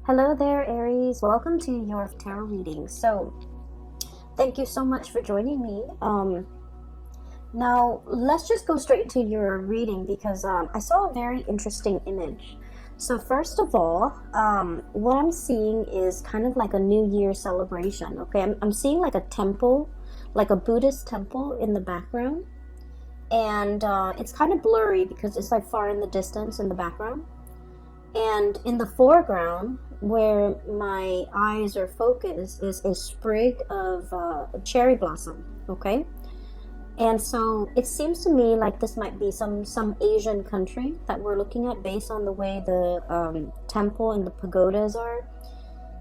Hello there, Aries. Welcome to your tarot reading. So, thank you so much for joining me. Now, let's just go straight to your reading because I saw a very interesting image. So, first of all, what I'm seeing is kind of like a New Year celebration. Okay, I'm seeing like a temple, like a Buddhist temple in the background, and it's kind of blurry because it's like far in the distance in the background. And in the foreground, where my eyes are focused, is a sprig of cherry blossom, okay? And so it seems to me like this might be some Asian country that we're looking at based on the way the temple and the pagodas are.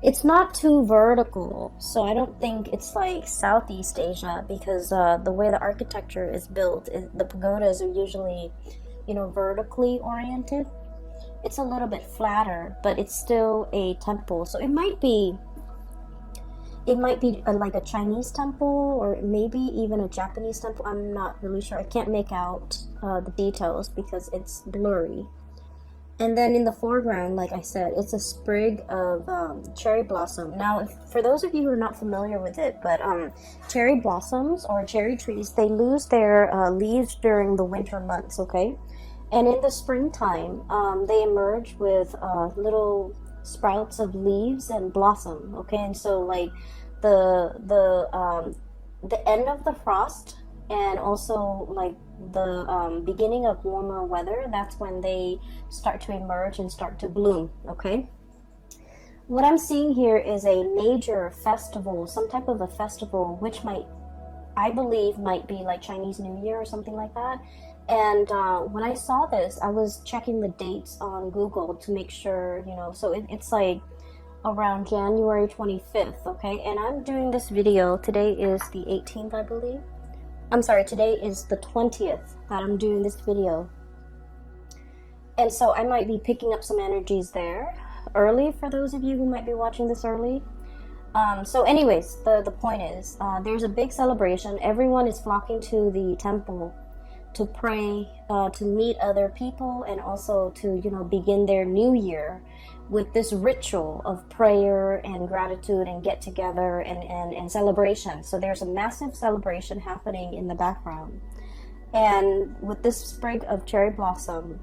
It's not too vertical, so I don't think it's like Southeast Asia because the way the architecture is built, the pagodas are usually, vertically oriented. It's a little bit flatter, but it's still a temple. So it might be like a Chinese temple or maybe even a Japanese temple. I'm not really sure. I can't make out the details because it's blurry. And then in the foreground, like I said, it's a sprig of cherry blossom. Now, for those of you who are not familiar with it, but cherry blossoms or cherry trees, they lose their leaves during the winter months, okay? And in the springtime, they emerge with little sprouts of leaves and blossom. Okay, and so like the end of the frost and also like the beginning of warmer weather, that's when they start to emerge and start to bloom. Okay. What I'm seeing here is a major festival, some type of a festival, which I believe might be like Chinese New Year or something like that. And when I saw this, I was checking the dates on Google to make sure, so it's like around January 25th, okay? And I'm doing this video, today is the 18th, I believe. I'm sorry, today is the 20th that I'm doing this video. And so I might be picking up some energies there early for those of you who might be watching this early. So anyways, the point is, there's a big celebration. Everyone is flocking to the temple to pray, to meet other people, and also to, begin their new year with this ritual of prayer and gratitude and get together and celebration. So there's a massive celebration happening in the background. And with this sprig of cherry blossom,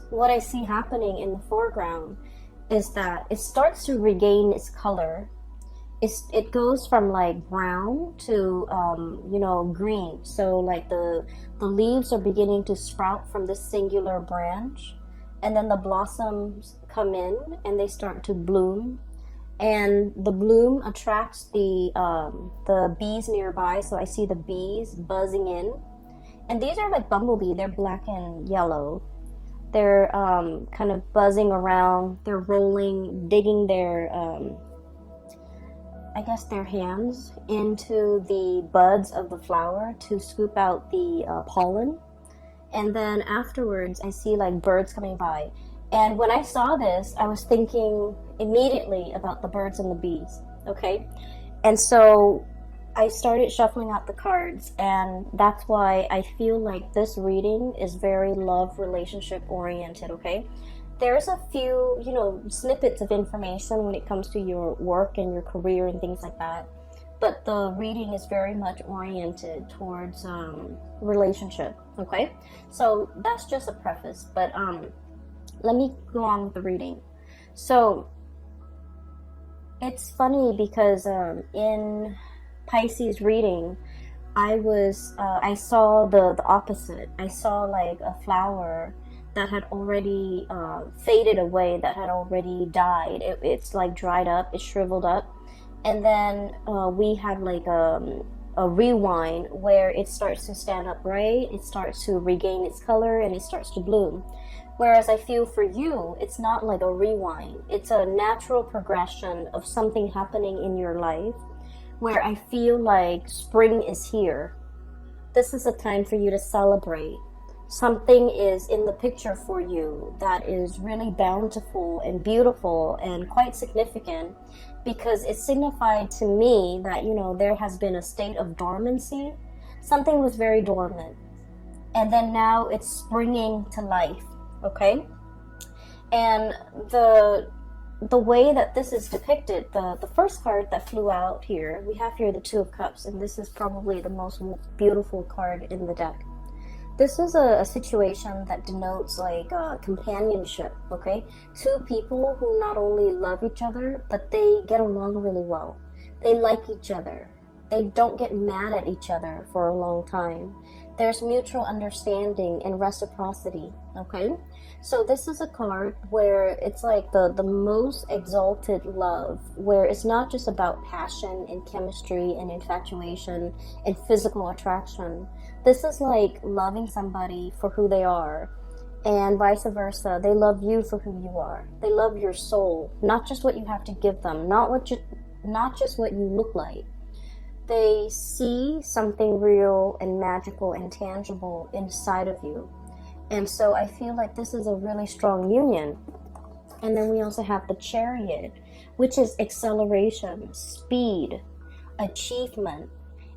what I see happening in the foreground is that it starts to regain its color. It goes from like brown to green. So like the leaves are beginning to sprout from this singular branch, and then the blossoms come in and they start to bloom, and the bloom attracts the bees nearby. So I see the bees buzzing in, and these are like bumblebee. They're black and yellow. They're kind of buzzing around. They're rolling, digging their their hands into the buds of the flower to scoop out the pollen. And then afterwards, I see like birds coming by. And when I saw this, I was thinking immediately about the birds and the bees, okay? And so I started shuffling out the cards, and that's why I feel like this reading is very love relationship oriented, okay? There's a few, snippets of information when it comes to your work and your career and things like that. But the reading is very much oriented towards relationship, okay? So that's just a preface, but let me go on with the reading. So it's funny because in Pisces reading, I saw the opposite. I saw like a flower that had already faded away, that had already died. It's like dried up, it's shriveled up. And then we had like a rewind where it starts to stand upright, it starts to regain its color, and it starts to bloom. Whereas I feel for you, it's not like a rewind. It's a natural progression of something happening in your life where I feel like spring is here. This is a time for you to celebrate. Something is in the picture for you that is really bountiful and beautiful and quite significant, because it signified to me that, there has been a state of dormancy. Something was very dormant. And then now it's springing to life, okay? And the the way that this is depicted, the first card that flew out here, we have here the Two of Cups, and this is probably the most beautiful card in the deck. This is a situation that denotes like companionship, okay? Two people who not only love each other, but they get along really well. They like each other. They don't get mad at each other for a long time. There's mutual understanding and reciprocity, okay? So this is a card where it's like the most exalted love, where it's not just about passion and chemistry and infatuation and physical attraction. This is like loving somebody for who they are, and vice versa. They love you for who you are. They love your soul, not just what you have to give them, not just what you look like. They see something real and magical and tangible inside of you. And so I feel like this is a really strong union. And then we also have the Chariot, which is acceleration, speed, achievement.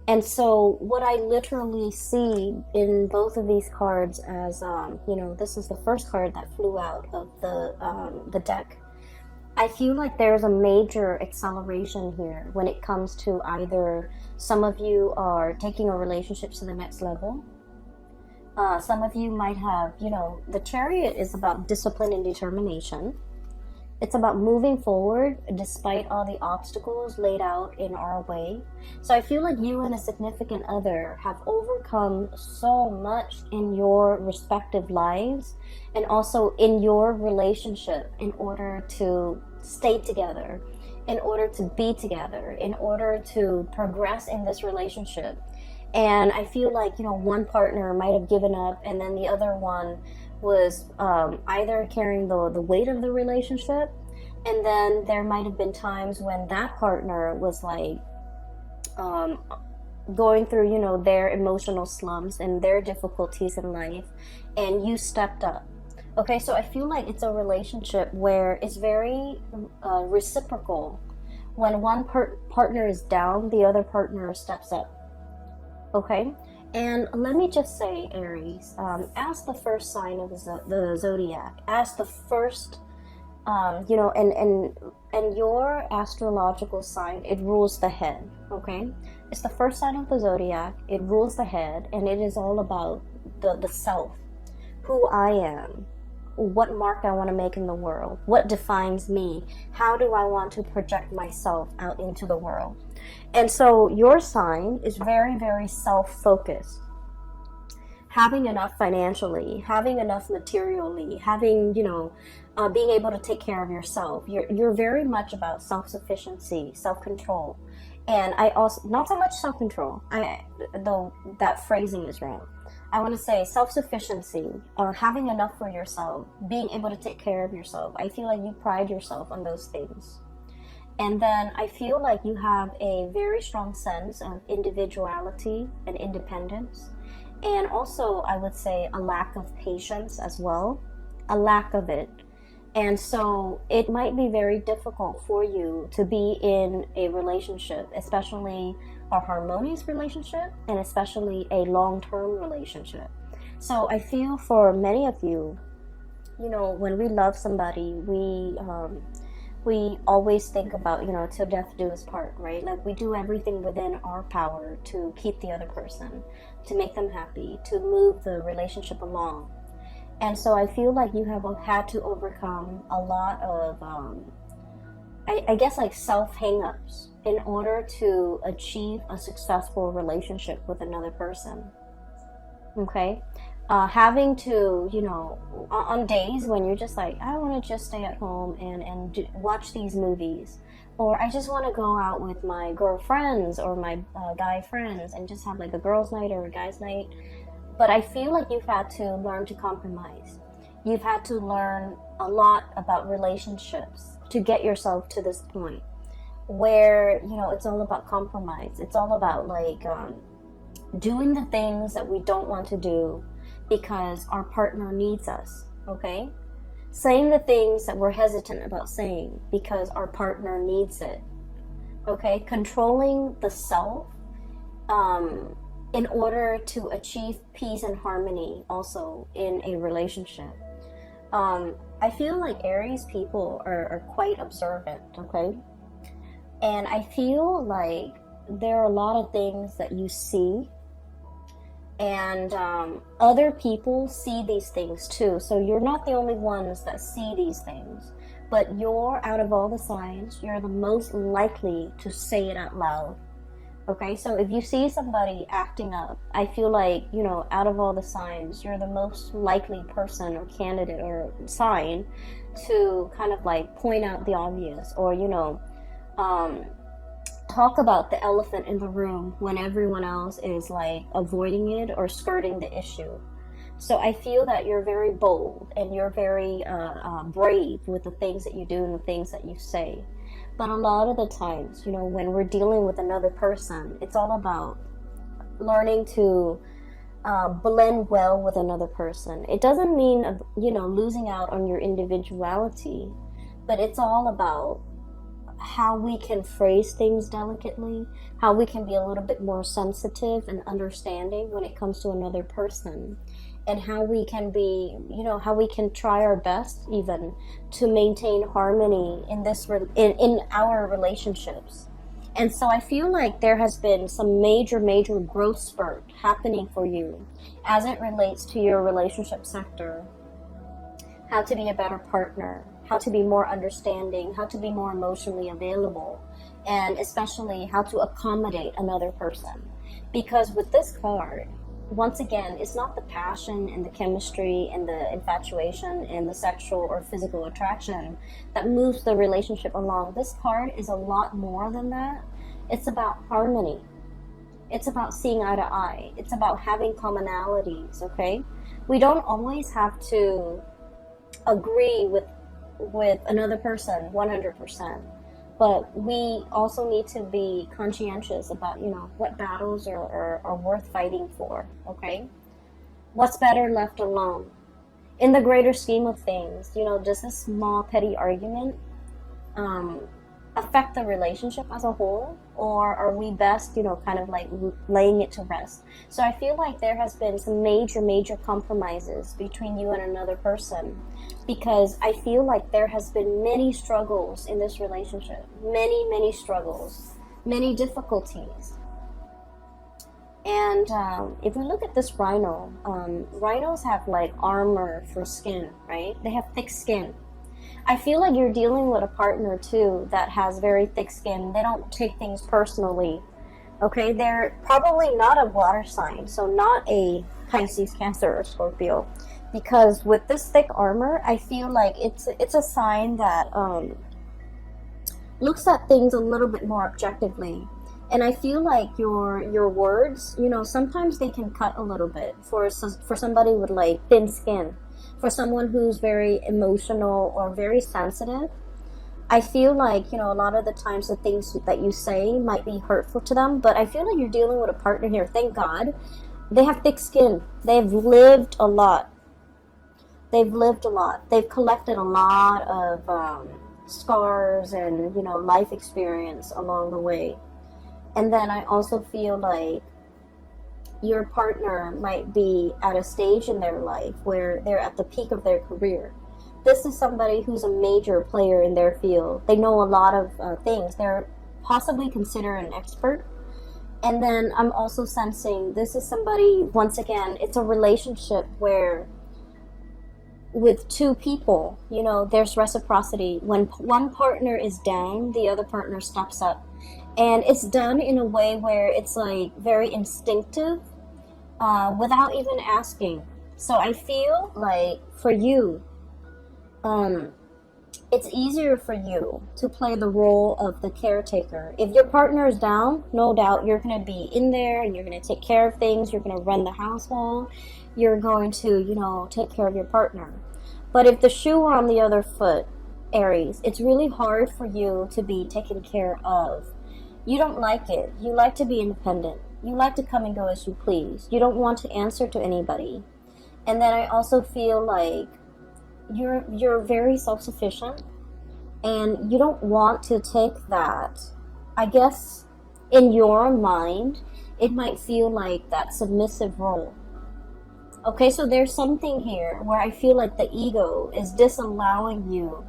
And so what I literally see in both of these cards as, this is the first card that flew out of the deck. I feel like there's a major acceleration here when it comes to either some of you are taking a relationship to the next level. Some of you might have, the Chariot is about discipline and determination. It's about moving forward despite all the obstacles laid out in our way. So I feel like you and a significant other have overcome so much in your respective lives and also in your relationship in order to stay together, in order to be together, in order to progress in this relationship. And I feel like, one partner might have given up and then the other one was either carrying the weight of the relationship, and then there might have been times when that partner was like going through, their emotional slumps and their difficulties in life, and you stepped up. Okay, so I feel like it's a relationship where it's very reciprocal. When one partner is down, the other partner steps up. Okay, and let me just say, Aries, as the first sign of the zodiac, as the first, and your astrological sign, it rules the head. Okay, it's the first sign of the zodiac. It rules the head, and it is all about the self, who I am, what mark I want to make in the world, what defines me, how do I want to project myself out into the world. And so your sign is very, very self-focused. Having enough financially, having enough materially, having, being able to take care of yourself. You're very much about self-sufficiency, self-control. And I also, not so much self-control, though that phrasing is wrong. I want to say self-sufficiency, having enough for yourself, being able to take care of yourself. I feel like you pride yourself on those things. And then I feel like you have a very strong sense of individuality and independence. And also, I would say a lack of patience as well, a lack of it. And so it might be very difficult for you to be in a relationship, especially a harmonious relationship, and especially a long-term relationship. So I feel for many of you, when we love somebody, we always think about, till death do us part, right? Like we do everything within our power to keep the other person, to make them happy, to move the relationship along. And so I feel like you have had to overcome a lot of, I guess like self-hang-ups in order to achieve a successful relationship with another person. Okay? Having to, on days when you're just like, I want to just stay at home and watch these movies. Or I just want to go out with my girlfriends or my guy friends and just have like a girls' night or a guys' night. But I feel like you've had to learn to compromise. You've had to learn a lot about relationships to get yourself to this point where, it's all about compromise. It's all about like doing the things that we don't want to do because our partner needs us, okay? Saying the things that we're hesitant about saying because our partner needs it, okay? Controlling the self in order to achieve peace and harmony also in a relationship. I feel like Aries people are quite observant, okay? And I feel like there are a lot of things that you see, and other people see these things too. So you're not the only ones that see these things, but you're, out of all the signs, you're the most likely to say it out loud. Okay, so if you see somebody acting up, I feel like, you know, out of all the signs, you're the most likely person or candidate or sign to kind of like point out the obvious, or, you know, talk about the elephant in the room when everyone else is like avoiding it or skirting the issue. So I feel that you're very bold and you're very brave with the things that you do and the things that you say. But a lot of the times, you know, when we're dealing with another person, it's all about learning to blend well with another person. It doesn't mean, you know, losing out on your individuality, but it's all about how we can phrase things delicately, how we can be a little bit more sensitive and understanding when it comes to another person, and how we can be, you know, how we can try our best even to maintain harmony in this in our relationships. And so I feel like there has been some major growth spurt happening for you as it relates to your relationship sector. How to be a better partner, how to be more understanding, how to be more emotionally available, and especially how to accommodate another person. Because with this card, once again, it's not the passion and the chemistry and the infatuation and the sexual or physical attraction that moves the relationship along. This card is a lot more than that. It's about harmony. It's about seeing eye to eye. It's about having commonalities, okay? We don't always have to agree with another person 100%. But we also need to be conscientious about, you know, what battles are worth fighting for, okay? What's better left alone? In the greater scheme of things, you know, does this small petty argument affect the relationship as a whole? Or are we best, you know, kind of like laying it to rest? So I feel like there has been some major compromises between you and another person, because I feel like there has been many struggles in this relationship, many struggles, many difficulties. And if we look at this rhino, rhinos have like armor for skin, right? They have thick skin. I feel like you're dealing with a partner too that has very thick skin. They don't take things personally, okay? They're probably not a water sign, so not a Pisces, Cancer, or Scorpio. Because with this thick armor, I feel like it's a sign that looks at things a little bit more objectively. And I feel like your words, you know, sometimes they can cut a little bit for somebody with like thin skin. For someone who's very emotional or very sensitive, I feel like, you know, a lot of the times the things that you say might be hurtful to them. But I feel like you're dealing with a partner here. Thank God. They have thick skin. They've lived a lot. They've lived a lot. They've collected a lot of scars and, you know, life experience along the way. And then I also feel like your partner might be at a stage in their life where they're at the peak of their career. This is somebody who's a major player in their field. They know a lot of things. They're possibly considered an expert. And then I'm also sensing this is somebody, once again, it's a relationship where with two people, you know, there's reciprocity. When one partner is down, the other partner steps up. And it's done in a way where it's like very instinctive, without even asking. So I feel like for you, it's easier for you to play the role of the caretaker. If your partner is down, no doubt you're going to be in there and you're going to take care of things. You're going to run the household. You're going to, you know, take care of your partner. But if the shoe were on the other foot, Aries, it's really hard for you to be taken care of. You don't like it. You like to be independent. You like to come and go as you please. You don't want to answer to anybody. And then I also feel like you're very self-sufficient and you don't want to take that. I guess in your mind, it might feel like that submissive role. Okay, so there's something here where I feel like the ego is disallowing you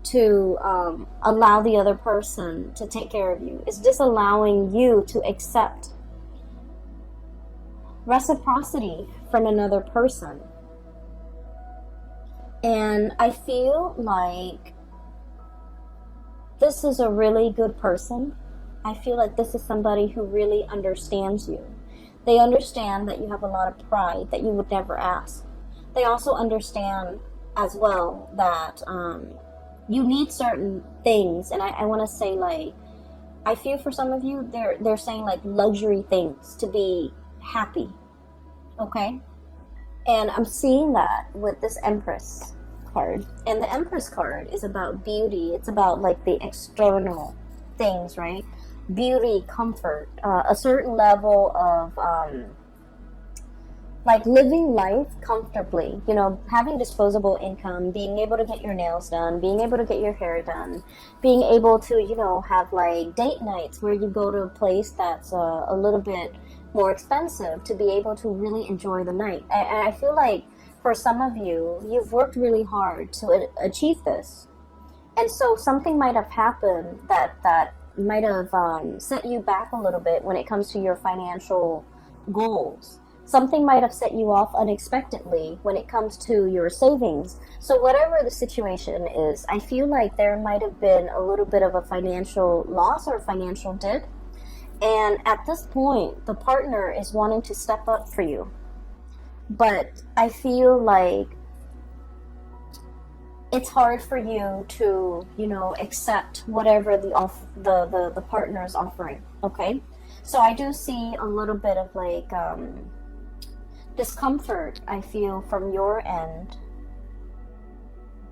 to allow the other person to take care of you. It's disallowing you to accept reciprocity from another person. And I feel like this is a really good person. I feel like this is somebody who really understands you. They understand that you have a lot of pride that you would never ask. They also understand as well that you need certain things. And I want to say, like, I feel for some of you, they're saying like luxury things to be happy. Okay? And I'm seeing that with this Empress card. And the Empress card is about beauty. It's about like the external things, right? Beauty, comfort, a certain level of like living life comfortably, you know, having disposable income, being able to get your nails done, being able to get your hair done, being able to, you know, have like date nights where you go to a place that's a little bit more expensive to be able to really enjoy the night. And I feel like for some of you, you've worked really hard to achieve this. And so something might have happened that might have set you back a little bit when it comes to your financial goals. Something might have set you off unexpectedly when it comes to your savings. So whatever the situation is, I feel like there might have been a little bit of a financial loss or financial dip. And at this point, the partner is wanting to step up for you. But I feel like it's hard for you to, you know, accept whatever the partner is offering. Okay, so I do see a little bit of like discomfort, I feel, from your end,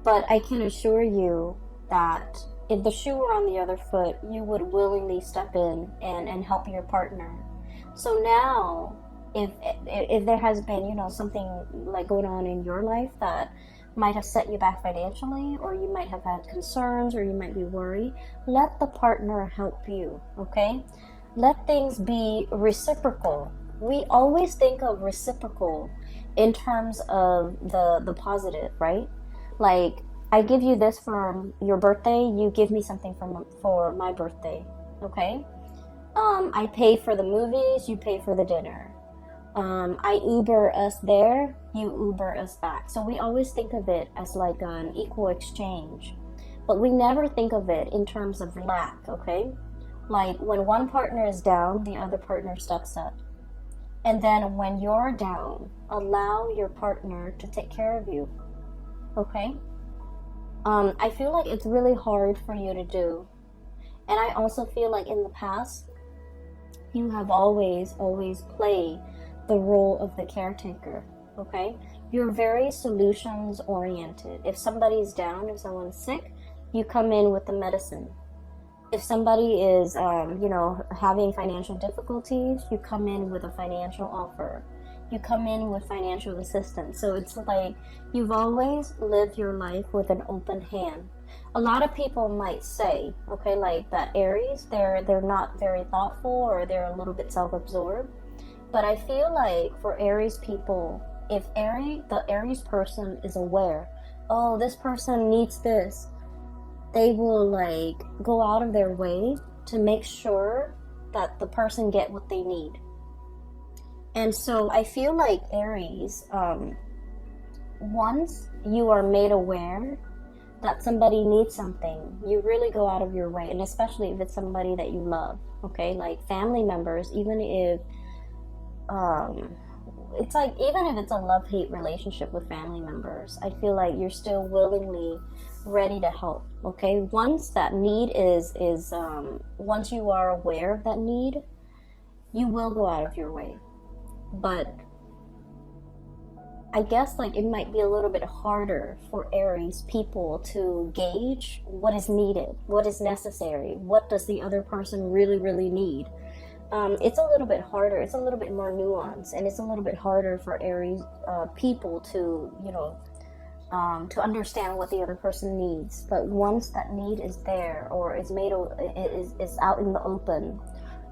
but I can assure you that if the shoe were on the other foot, you would willingly step in and help your partner. So now, if there has been, you know, something like going on in your life that might have set you back financially, or you might have had concerns, or you might be worried, let the partner help you, okay? Let things be reciprocal. We always think of reciprocal in terms of the positive, right? Like, I give you this for your birthday, you give me something for my birthday, okay? I pay for the movies, you pay for the dinner. I Uber us there, you Uber us back. So we always think of it as like an equal exchange. But we never think of it in terms of lack, okay? Like when one partner is down, the other partner steps up. And then when you're down, allow your partner to take care of you, okay? I feel like it's really hard for you to do. And I also feel like in the past, you have always played the role of the caretaker, okay? You're very solutions oriented. If somebody's down, if someone's sick, you come in with the medicine. If somebody is, you know, having financial difficulties, you come in with a financial offer. You come in with financial assistance. So it's like you've always lived your life with an open hand. A lot of people might say, okay, like that Aries, they're not very thoughtful, or they're a little bit self-absorbed. But I feel like for Aries people, if the Aries person is aware, oh, this person needs this, they will like go out of their way to make sure that the person get what they need. And so I feel like Aries, once you are made aware that somebody needs something, you really go out of your way. And especially if it's somebody that you love, okay? Like family members, even if it's like, even if it's a love-hate relationship with family members, I feel like you're still willingly ready to help, okay? Once that need is once you are aware of that need, you will go out of your way. But I guess like it might be a little bit harder for Aries people to gauge what is needed, what is necessary, what does the other person really need. It's a little bit harder, it's a little bit more nuanced, and it's a little bit harder for Aries people to, you know, to understand what the other person needs. But once that need is there, or is made, is out in the open,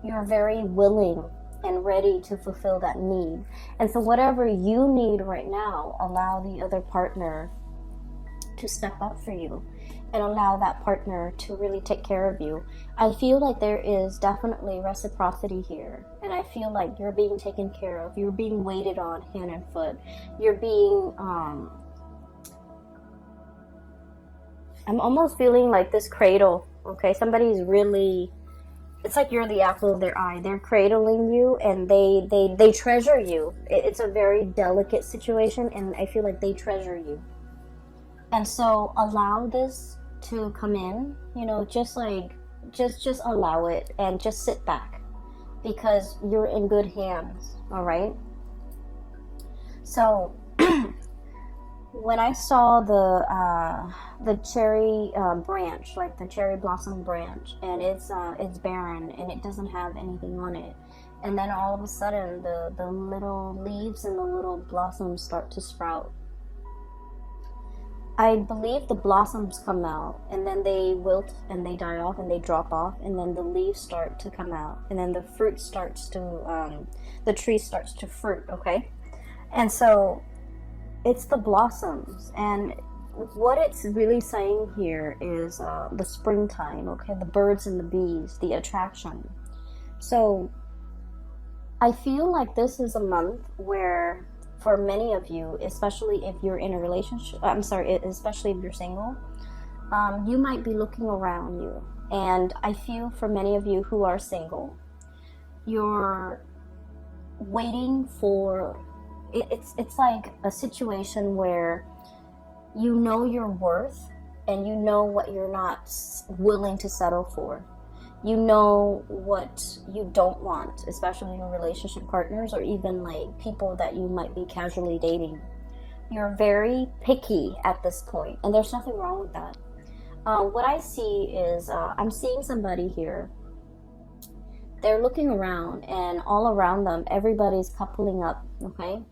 you're very willing and ready to fulfill that need. And so whatever you need right now, allow the other partner to step up for you and allow that partner to really take care of you. I feel like there is definitely reciprocity here, and I feel like you're being taken care of. You're being waited on hand and foot. You're being I'm almost feeling like this cradle, okay? Somebody's really, it's like you're the apple of their eye. They're cradling you, and they treasure you. It's a very delicate situation, and I feel like they treasure you. And so allow this to come in, you know, just allow it and just sit back, because you're in good hands, all right? So when I saw the cherry branch, like the cherry blossom branch, and it's barren and it doesn't have anything on it, and then all of a sudden the little leaves and the little blossoms start to sprout. I believe the blossoms come out, and then they wilt and they die off and they drop off, and then the leaves start to come out, and then the fruit starts to the tree starts to fruit, okay? And so it's the blossoms, and what it's really saying here is the springtime, okay? The birds and the bees, the attraction. So I feel like this is a month where, for many of you, especially if you're in a relationship, especially if you're single, you might be looking around you. And I feel for many of you who are single, you're waiting for, it's like a situation where you know your worth and you know what you're not willing to settle for. You know what you don't want, especially your relationship partners or even like people that you might be casually dating. You're very picky at this point, and there's nothing wrong with that. What I see is I'm seeing somebody here. They're looking around, and all around them, everybody's coupling up, okay?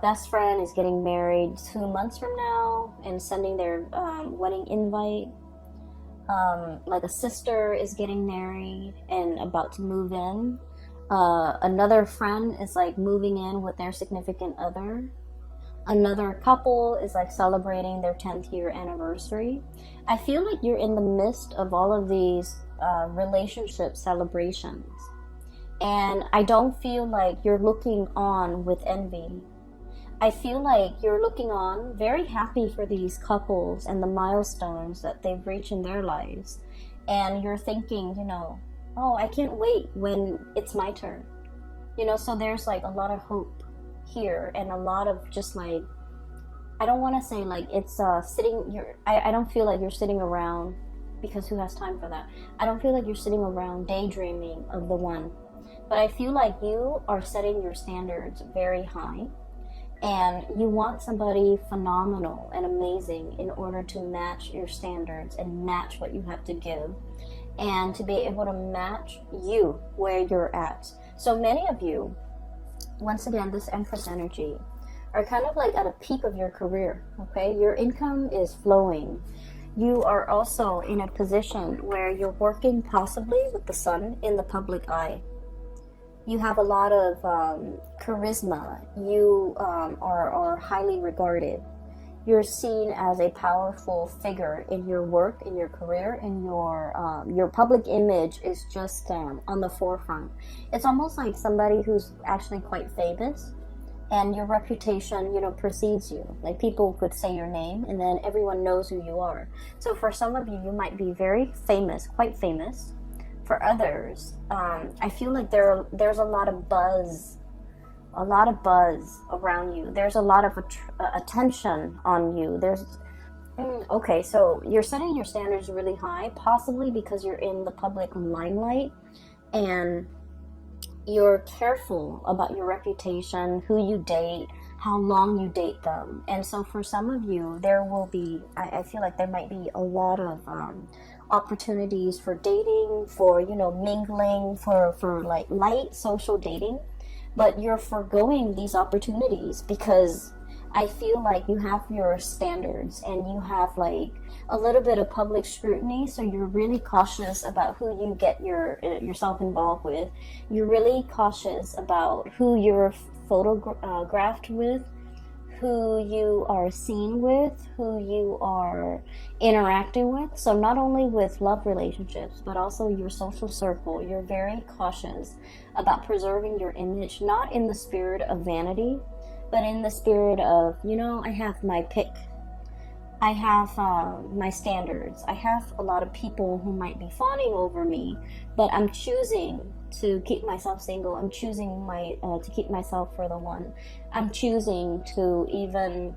Best friend is getting married 2 months from now and sending their wedding invite. Like a sister is getting married and about to move in. Another friend is like moving in with their significant other. Another couple is like celebrating their 10th year anniversary. I feel like you're in the midst of all of these relationship celebrations. And I don't feel like you're looking on with envy. I feel like you're looking on very happy for these couples and the milestones that they've reached in their lives. And you're thinking, you know, oh, I can't wait when it's my turn. You know, so there's like a lot of hope here and a lot of just like, I don't want to say like it's I don't feel like you're sitting around, because who has time for that? I don't feel like you're sitting around daydreaming of the one. But I feel like you are setting your standards very high. And you want somebody phenomenal and amazing in order to match your standards and match what you have to give, and to be able to match you where you're at. So many of you, once again, this Empress energy, are kind of like at a peak of your career, okay? Your income is flowing. You are also in a position where you're working possibly with the sun in the public eye. You have a lot of charisma. You are highly regarded. You're seen as a powerful figure in your work, in your career, and your public image is just on the forefront. It's almost like somebody who's actually quite famous, and your reputation, you know, precedes you. Like people could say your name, and then everyone knows who you are. So for some of you, you might be very famous, quite famous. For others, I feel like there's a lot of buzz around you. There's a lot of attention on you. Okay, so you're setting your standards really high, possibly because you're in the public limelight, and you're careful about your reputation, who you date, how long you date them. And so for some of you, there will be, I feel like there might be a lot of opportunities for dating, for, you know, mingling, for like light social dating, but you're foregoing these opportunities because I feel like you have your standards and you have like a little bit of public scrutiny, so you're really cautious about who you get yourself involved with. You're really cautious about who you're photographed with, who you are seen with, who you are interacting with. So not only with love relationships, but also your social circle. You're very cautious about preserving your image, not in the spirit of vanity, but in the spirit of, you know, I have my pick. I have my standards. I have a lot of people who might be fawning over me, but I'm choosing to keep myself single. I'm choosing to keep myself for the one. I'm choosing to even,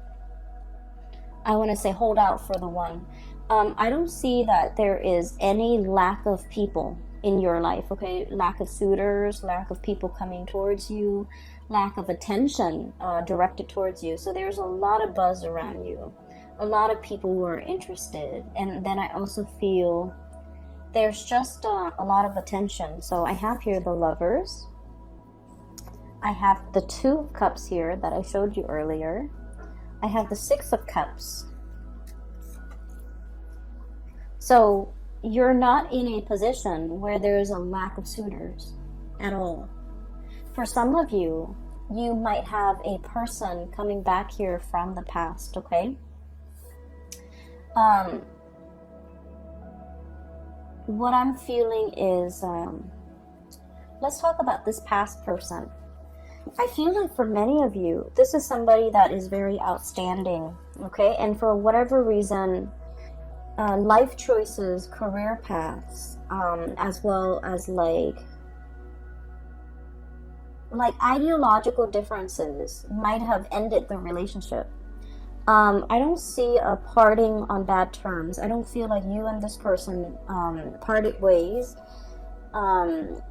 I want to say, hold out for the one. I don't see that there is any lack of people in your life, okay? Lack of suitors, lack of people coming towards you, lack of attention directed towards you. So there's a lot of buzz around you, a lot of people who are interested. And then I also feel there's just a lot of attention. So I have here the Lovers. I have the Two of Cups here that I showed you earlier. I have the Six of Cups. So you're not in a position where there's a lack of suitors at all. For some of you, you might have a person coming back here from the past, okay? What I'm feeling is, let's talk about this past person. I feel like for many of you, this is somebody that is very outstanding, okay? And for whatever reason, life choices, career paths, as well as like ideological differences might have ended the relationship. I don't see a parting on bad terms. I don't feel like you and this person parted ways in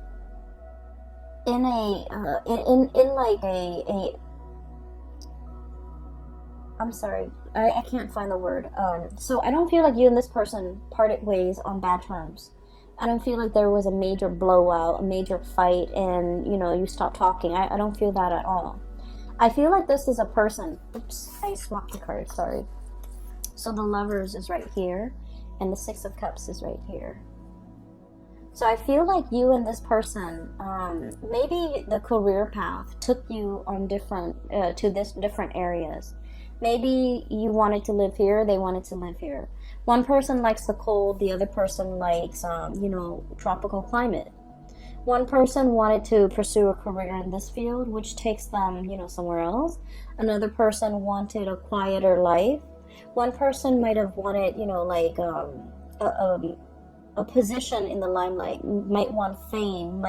like a I'm sorry, I can't find the word. So I don't feel like you and this person parted ways on bad terms. I don't feel like there was a major blowout, a major fight, and, you know, you stopped talking. I don't feel that at all. I feel like this is a person. Oops, I swapped the card, sorry. So the Lovers is right here, and the Six of Cups is right here. So I feel like you and this person, maybe the career path took you on different areas. Maybe you wanted to live here, they wanted to live here. One person likes the cold, the other person likes, tropical climate. One person wanted to pursue a career in this field, which takes them, somewhere else. Another person wanted a quieter life. One person might have wanted, a position in the limelight, might want fame,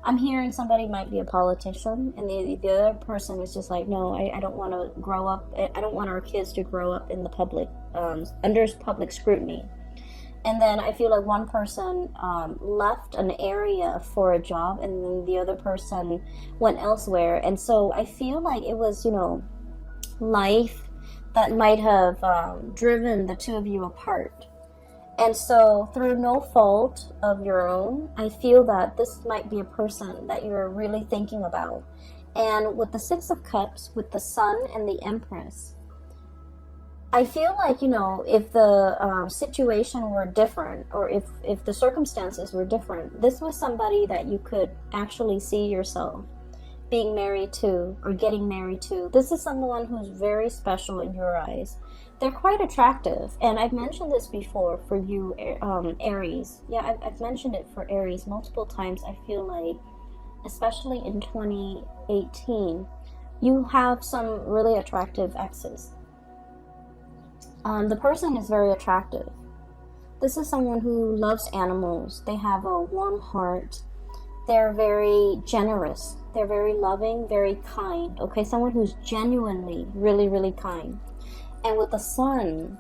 I'm hearing somebody might be a politician, and the other person is just like, no, I don't want to grow up, I don't want our kids to grow up in the public, under public scrutiny. And then I feel like one person left an area for a job, and then the other person went elsewhere. And so I feel like it was, life that might have driven the two of you apart. And so through no fault of your own, I feel that this might be a person that you're really thinking about. And with the Six of Cups, with the Sun and the Empress, I feel like, if the situation were different, or if the circumstances were different, this was somebody that you could actually see yourself being married to or getting married to. This is someone who's very special in your eyes. They're quite attractive, and I've mentioned this before for you, Aries. Yeah, I've mentioned it for Aries multiple times. I feel like, especially in 2018, you have some really attractive exes. The person is very attractive. This is someone who loves animals. They have a warm heart. They're very generous. They're very loving, very kind. Okay, someone who's genuinely really, really kind. And with the Sun,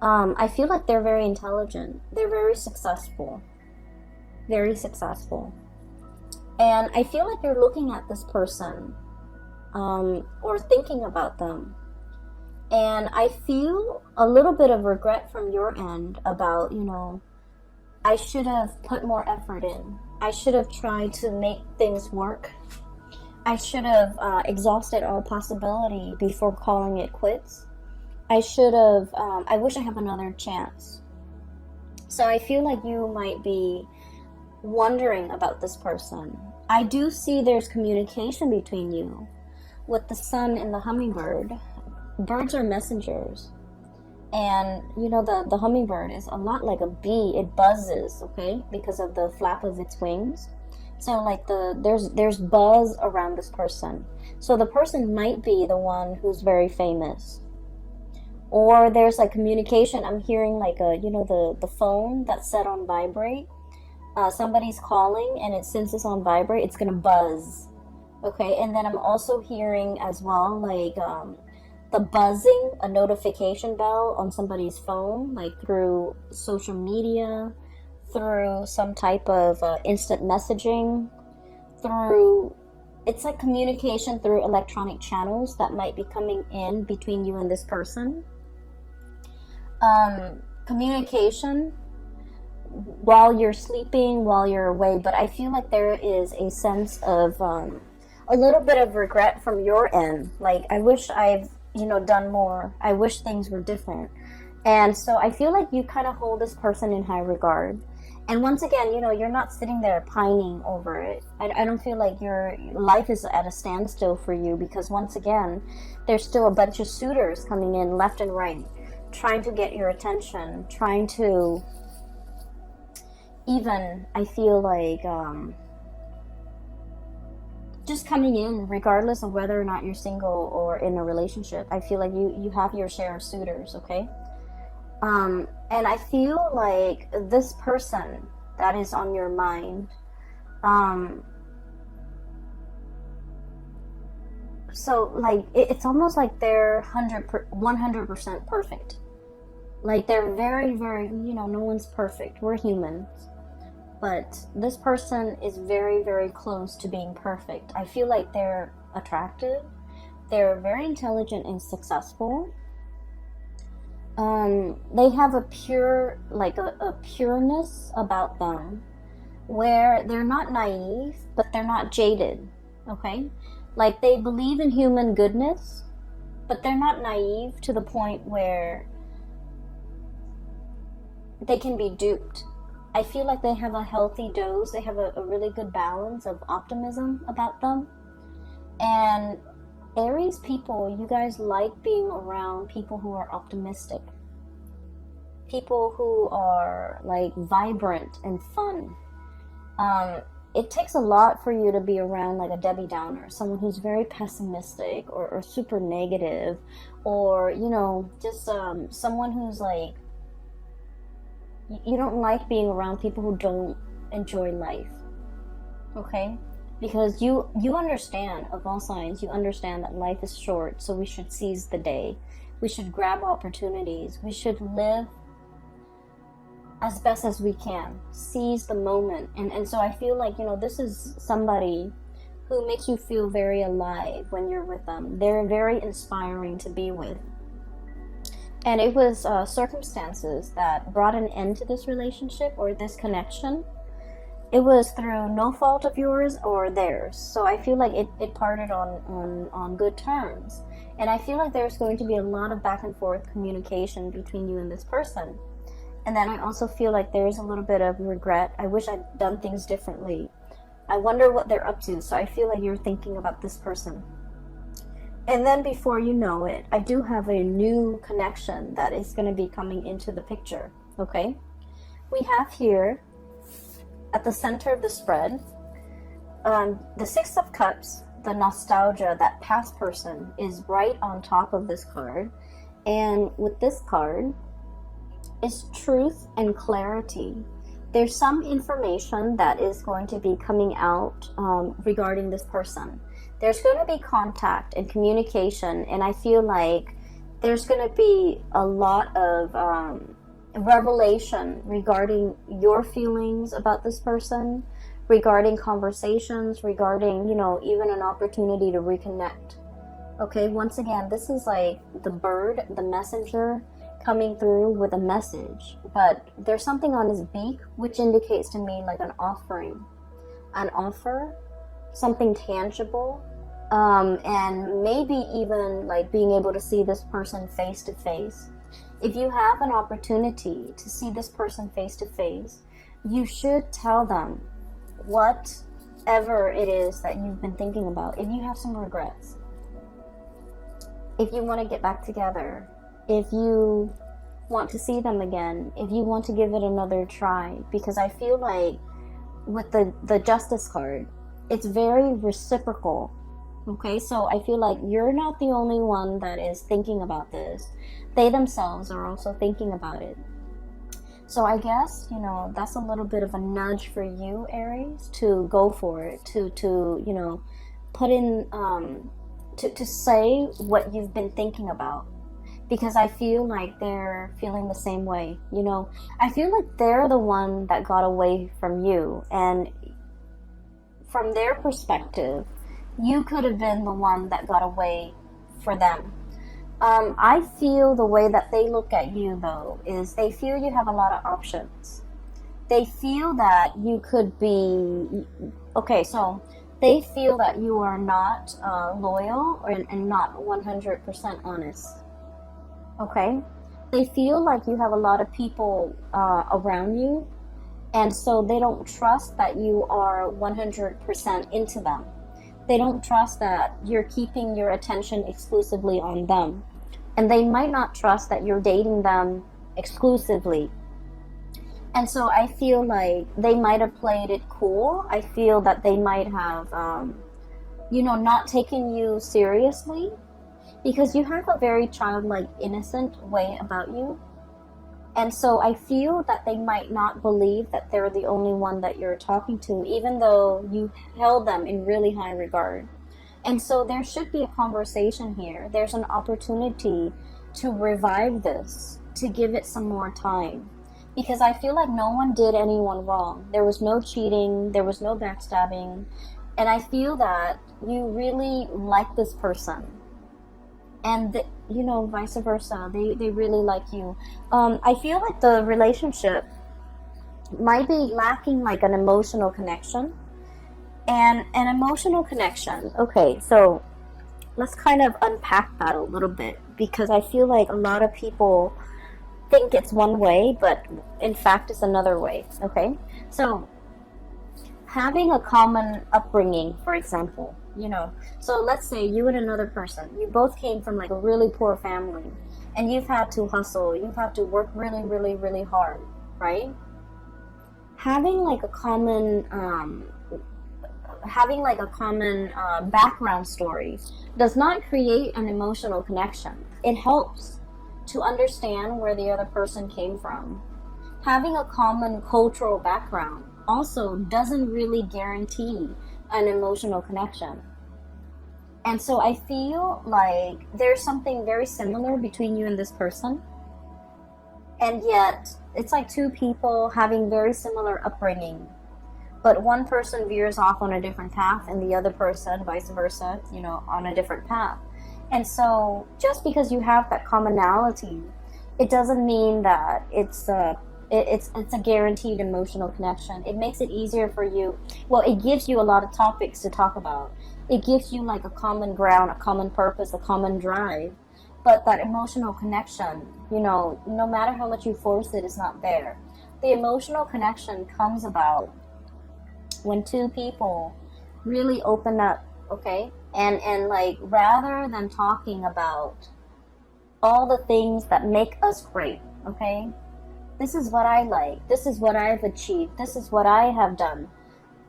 I feel like they're very intelligent. They're very successful. Very successful. And I feel like you're looking at this person or thinking about them. And I feel a little bit of regret from your end about, I should have put more effort in. I should have tried to make things work I should have exhausted all possibility before calling it quits. I should have, I wish I have another chance. So I feel like you might be wondering about this person. I do see there's communication between you with the sun and the hummingbird. Birds are messengers. And you know, the hummingbird is a lot like a bee. It buzzes, okay, because of the flap of its wings. So like there's buzz around this person. So the person might be the one who's very famous. Or there's like communication. I'm hearing like the phone that's set on vibrate. Somebody's calling, and since it's on vibrate, it's gonna buzz. Okay, and then I'm also hearing as well like the buzzing, a notification bell on somebody's phone, like through social media, through some type of instant messaging, it's like communication through electronic channels that might be coming in between you and this person. Communication while you're sleeping, while you're away, but I feel like there is a sense of a little bit of regret from your end. Like, I wish I've done more. I wish things were different. And so I feel like you kind of hold this person in high regard. And once again, you're not sitting there pining over it. I don't feel like your life is at a standstill for you, because once again, there's still a bunch of suitors coming in left and right, trying to get your attention, trying to even, I feel like, just coming in, regardless of whether or not you're single or in a relationship. I feel like you have your share of suitors, okay? And I feel like this person that is on your mind, so like it's almost like they're 100% perfect. Like they're very, very, no one's perfect. We're humans. But this person is very, very close to being perfect. I feel like they're attractive. They're very intelligent and successful. They have a pure, like a pureness about them, where they're not naive, but they're not jaded, okay? Like they believe in human goodness, but they're not naive to the point where they can be duped. I feel like they have a healthy dose. They have a really good balance of optimism about them. And Aries people, you guys like being around people who are optimistic. People who are like vibrant and fun. It takes a lot for you to be around like a Debbie Downer, someone who's very pessimistic or super negative, or, just someone who's like, you don't like being around people who don't enjoy life, okay? Because you understand, of all signs, you understand that life is short, so we should seize the day. We should grab opportunities. We should live as best as we can. Seize the moment. And so I feel like, this is somebody who makes you feel very alive when you're with them. They're very inspiring to be with. And it was circumstances that brought an end to this relationship or this connection. It was through no fault of yours or theirs. So I feel like it parted on good terms. And I feel like there's going to be a lot of back and forth communication between you and this person. And then I also feel like there's a little bit of regret. I wish I'd done things differently. I wonder what they're up to. So I feel like you're thinking about this person. And then before you know it, I do have a new connection that is going to be coming into the picture, okay? We have here, at the center of the spread, the Six of Cups, the nostalgia, that past person, is right on top of this card. And with this card is truth and clarity. There's some information that is going to be coming out regarding this person. There's going to be contact and communication, and I feel like there's going to be a lot of revelation regarding your feelings about this person, regarding conversations, regarding, even an opportunity to reconnect. Okay, once again, this is like the bird, the messenger, coming through with a message, but there's something on his beak which indicates to me like an offering, an offer, something tangible. and maybe even like being able to see this person face to face. If you have an opportunity to see this person face to face, you should tell them whatever it is that you've been thinking about. If you have some regrets, if you want to get back together, if you want to see them again, if you want to give it another try, because I feel like with the Justice card, it's very reciprocal. Okay, so I feel like you're not the only one that is thinking about this. They themselves are also thinking about it. So I guess, you know, that's a little bit of a nudge for you, Aries, to go for it, to you know, put in, to say what you've been thinking about. Because I feel like they're feeling the same way, you know. I feel like they're the one that got away from you. And from their perspective, you could have been the one that got away for them. I feel the way that they look at you, though, is they feel you have a lot of options. They feel that you could be... Okay, so they feel that you are not loyal and not 100% honest. Okay? They feel like you have a lot of people around you, and so they don't trust that you are 100% into them. They don't trust that you're keeping your attention exclusively on them. And they might not trust that you're dating them exclusively. And so I feel like they might have played it cool. I feel that they might have, you know, not taken you seriously. Because you have a very childlike, innocent way about you. And so I feel that they might not believe that they're the only one that you're talking to, even though you held them in really high regard. And so there should be a conversation here. There's an opportunity to revive this, to give it some more time. Because I feel like no one did anyone wrong. There was no cheating, there was no backstabbing. And I feel that you really like this person. And, you know, vice versa. They really like you. I feel like the relationship might be lacking like an emotional connection. And an emotional connection. Okay, so let's kind of unpack that a little bit. Because I feel like a lot of people think it's one way, but in fact it's another way. Okay? So, having a common upbringing, for example. You know, so let's say you and another person, you both came from like a really poor family, and you've had to hustle, you've had to work really, really, really hard, right? Having like a common, background story does not create an emotional connection. It helps to understand where the other person came from. Having a common cultural background also doesn't really guarantee an emotional connection. And so I feel like there's something very similar between you and this person. And yet, it's like two people having very similar upbringing. But one person veers off on a different path and the other person, vice versa, you know, on a different path. And so, just because you have that commonality, it doesn't mean that it's a guaranteed emotional connection. It makes it easier for you. Well, it gives you a lot of topics to talk about. It gives you like a common ground, a common purpose, a common drive. But that emotional connection, you know, no matter how much you force it, is not there. The emotional connection comes about when two people really open up, okay? And like, rather than talking about all the things that make us great, okay? This is what I like. This is what I've achieved. This is what I have done.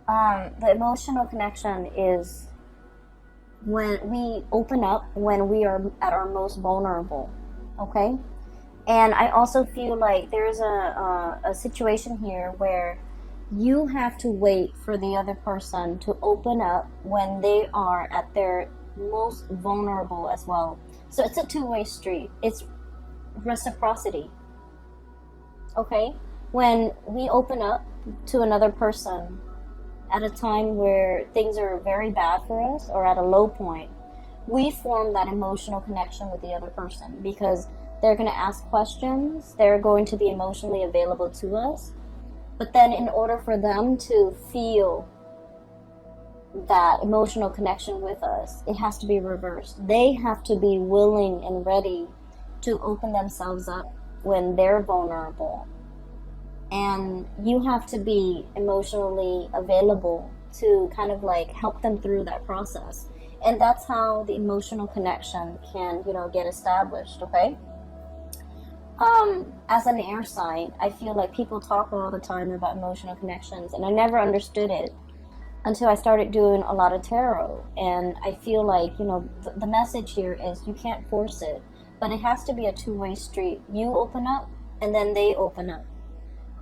The emotional connection is when we open up, when we are at our most vulnerable, okay? And I also feel like there's a situation here where you have to wait for the other person to open up when they are at their most vulnerable as well. So it's a two-way street. It's reciprocity. Okay? When we open up to another person at a time where things are very bad for us or at a low point, we form that emotional connection with the other person because they're going to ask questions, they're going to be emotionally available to us. But then in order for them to feel that emotional connection with us, it has to be reversed. They have to be willing and ready to open themselves up when they're vulnerable. And you have to be emotionally available to kind of like help them through that process. And that's how the emotional connection can, get established, okay? As an air sign, I feel like people talk all the time about emotional connections, and I never understood it until I started doing a lot of tarot. And I feel like, the message here is you can't force it, but it has to be a two-way street. You open up, and then they open up.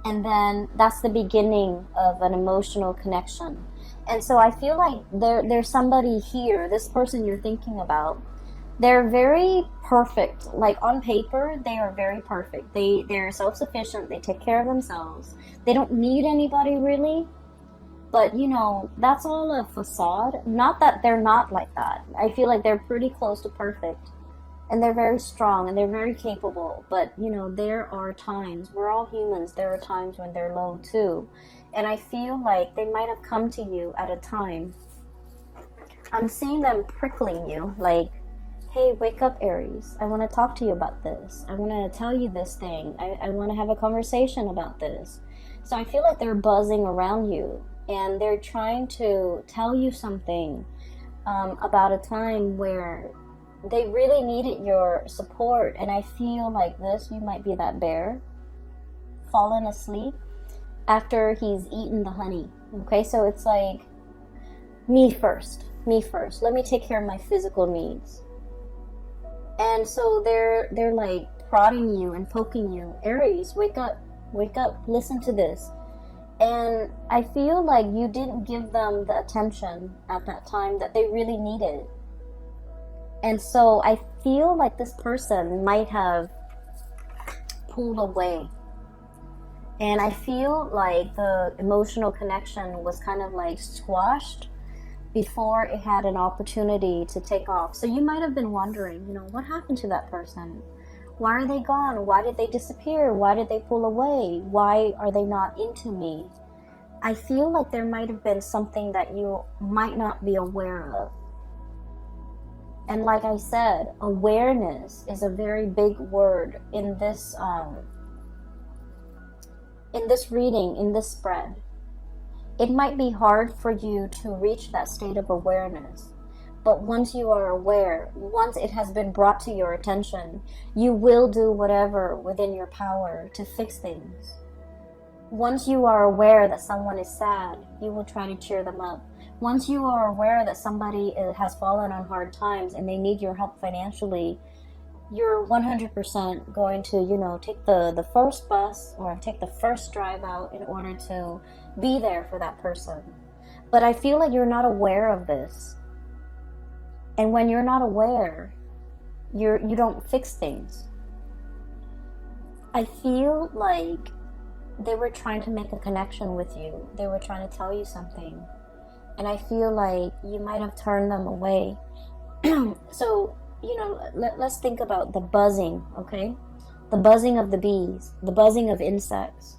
And then that's the beginning of an emotional connection. And so I feel like there's somebody here, this person you're thinking about, they're very perfect. Like on paper, they are very perfect. They're self-sufficient. They take care of themselves. They don't need anybody really. But, that's all a facade. Not that they're not like that. I feel like they're pretty close to perfect. And they're very strong and they're very capable. But, there are times, we're all humans, there are times when they're low too. And I feel like they might have come to you at a time. I'm seeing them prickling you, like, hey, wake up, Aries. I want to talk to you about this. I want to tell you this thing. I want to have a conversation about this. So I feel like they're buzzing around you. And they're trying to tell you something about a time where they really needed your support. And I feel like you might be that bear fallen asleep after he's eaten the honey. Okay, so it's like, me first. Let me take care of my physical needs. And so they're like prodding you and poking you. Aries, wake up, listen to this. And I feel like you didn't give them the attention at that time that they really needed. And so I feel like this person might have pulled away. And I feel like the emotional connection was kind of like squashed before it had an opportunity to take off. So you might have been wondering, what happened to that person? Why are they gone? Why did they disappear? Why did they pull away? Why are they not into me? I feel like there might have been something that you might not be aware of. And like I said, awareness is a very big word in this reading, in this spread. It might be hard for you to reach that state of awareness. But once you are aware, once it has been brought to your attention, you will do whatever within your power to fix things. Once you are aware that someone is sad, you will try to cheer them up. Once you are aware that somebody has fallen on hard times and they need your help financially, you're 100% going to, take the first bus or take the first drive out in order to be there for that person. But I feel like you're not aware of this. And when you're not aware, you don't fix things. I feel like they were trying to make a connection with you. They were trying to tell you something. And I feel like you might have turned them away. So, let's think about the buzzing, okay? The buzzing of the bees, the buzzing of insects.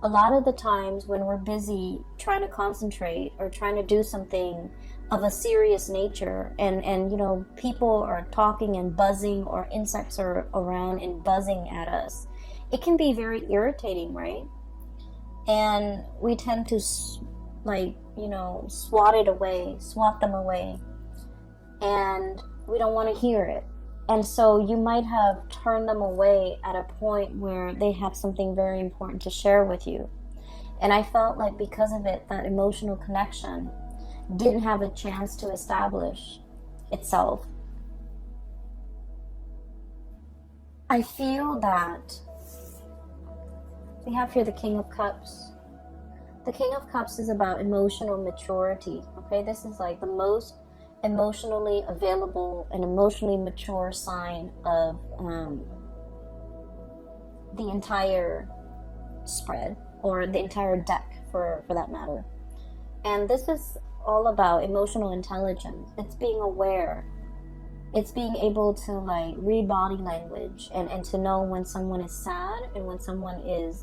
A lot of the times when we're busy trying to concentrate or trying to do something of a serious nature and people are talking and buzzing or insects are around and buzzing at us, it can be very irritating, right? And we tend to swat them away, and we don't want to hear it. And so you might have turned them away at a point where they have something very important to share with you. And I felt like because of it, that emotional connection didn't have a chance to establish itself. I feel that we have here the King of Cups. The King of Cups is about emotional maturity, okay? This is like the most emotionally available and emotionally mature sign of the entire spread, or the entire deck for that matter. And this is all about emotional intelligence. It's being aware. It's being able to like read body language and to know when someone is sad and when someone is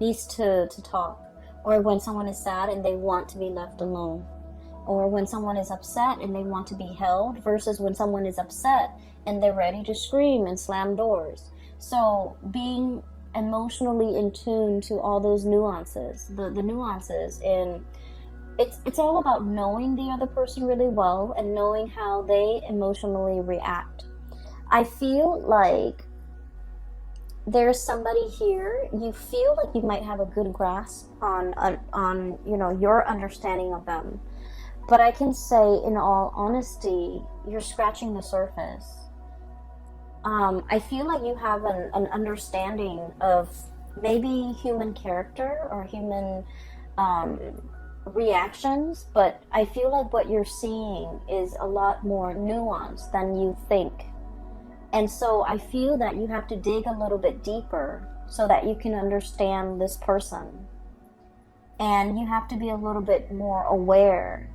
needs to talk, or when someone is sad and they want to be left alone. or when someone is upset and they want to be held, versus when someone is upset and they're ready to scream and slam doors. So being emotionally in tune to all those nuances, the nuances in it's all about knowing the other person really well and knowing how they emotionally react. I feel like there's somebody here, you feel like you might have a good grasp on you know, your understanding of them. But I can say, in all honesty, you're scratching the surface. I feel like you have an understanding of maybe human character or human reactions, but I feel like what you're seeing is a lot more nuanced than you think. And so I feel that you have to dig a little bit deeper so that you can understand this person. And you have to be a little bit more aware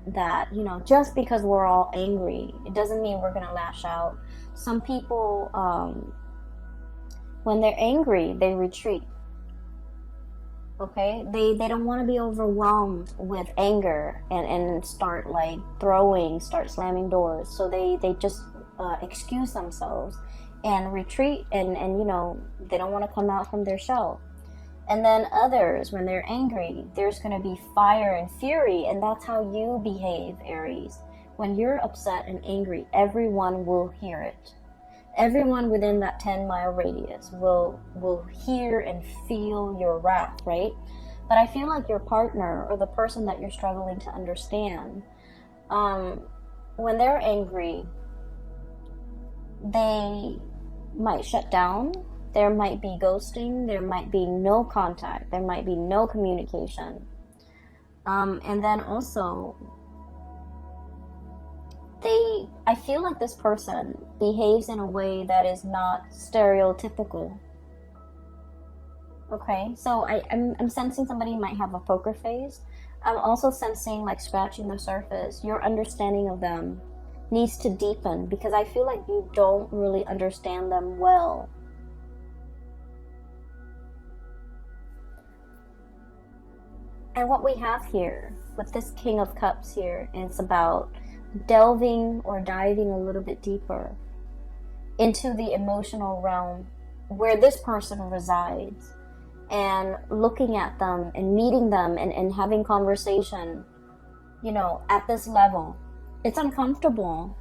that, you know, just because we're all angry, it doesn't mean we're going to lash out. Some people, when they're angry, they retreat. Okay? They don't want to be overwhelmed with anger and start like start slamming doors. So they just excuse themselves and retreat and you know, they don't want to come out from their shell. And then others, when they're angry, there's going to be fire and fury, and that's how you behave, Aries. When you're upset and angry, everyone will hear it. Everyone within that 10-mile radius will hear and feel your wrath, right? But I feel like your partner or the person that you're struggling to understand, when they're angry, they might shut down. There might be ghosting, there might be no contact, there might be no communication. And then also, I feel like this person behaves in a way that is not stereotypical. Okay, so I'm sensing somebody might have a poker face. I'm also sensing like scratching the surface. Your understanding of them needs to deepen because I feel like you don't really understand them well. And what we have here with this King of Cups here is about delving or diving a little bit deeper into the emotional realm where this person resides and looking at them and meeting them and having conversation, you know, at this level. It's uncomfortable.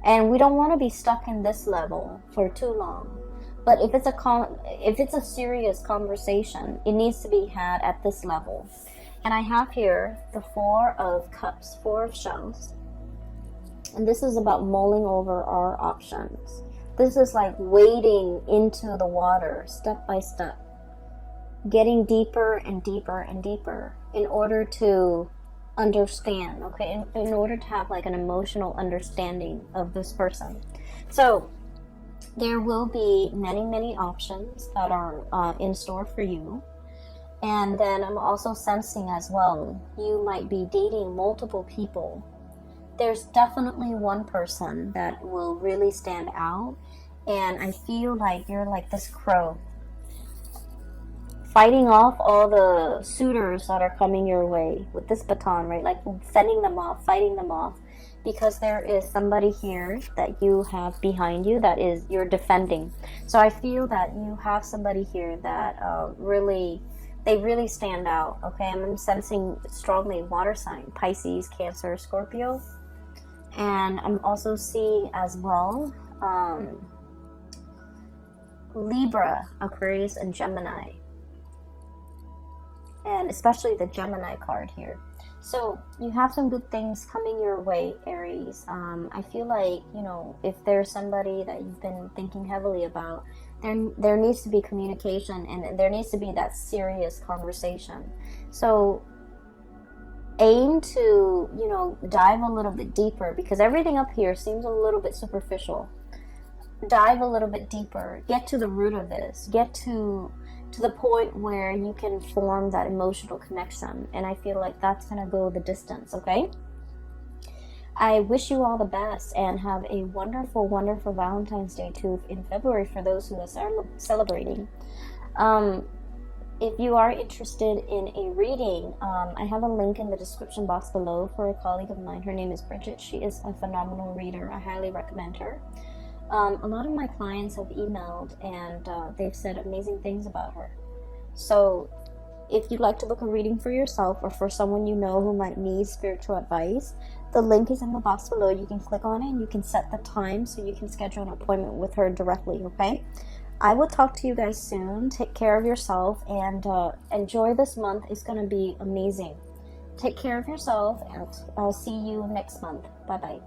And we don't want to be stuck in this level for too long. But if it's a serious conversation, it needs to be had at this level. And I have here the Four of Cups, Four of Shells. And this is about mulling over our options. This is like wading into the water step by step, getting deeper and deeper and deeper in order to understand, okay? In order to have like an emotional understanding of this person. So there will be many options that are in store for you. And then I'm also sensing as well, you might be dating multiple people. There's definitely one person that will really stand out. And I feel like you're like this crow, fighting off all the suitors that are coming your way with this baton, right? Like fending them off, fighting them off. Because there is somebody here that you have behind you that is you're defending. So I feel that you have somebody here that they really stand out. Okay, I'm sensing strongly water sign, Pisces, Cancer, Scorpio, and I'm also seeing as well Libra, Aquarius, and Gemini, and especially the Gemini card here. So you have some good things coming your way, Aries. I feel like, you know, if there's somebody that you've been thinking heavily about, there needs to be communication and there needs to be that serious conversation. So aim to, you know, dive a little bit deeper because everything up here seems a little bit superficial. Dive a little bit deeper. Get to the root of this. Get to the point where you can form that emotional connection. And I feel like that's going to go the distance, okay? I wish you all the best and have a wonderful, wonderful Valentine's Day too in February for those who are celebrating. if you are interested in a reading, I have a link in the description box below for a colleague of mine. Her name is Bridget. She is a phenomenal reader. I highly recommend her. A lot of my clients have emailed and they've said amazing things about her. So if you'd like to book a reading for yourself or for someone you know who might need spiritual advice, the link is in the box below. You can click on it and you can set the time so you can schedule an appointment with her directly, okay? I will talk to you guys soon. Take care of yourself and enjoy this month. It's going to be amazing. Take care of yourself and I'll see you next month. Bye-bye.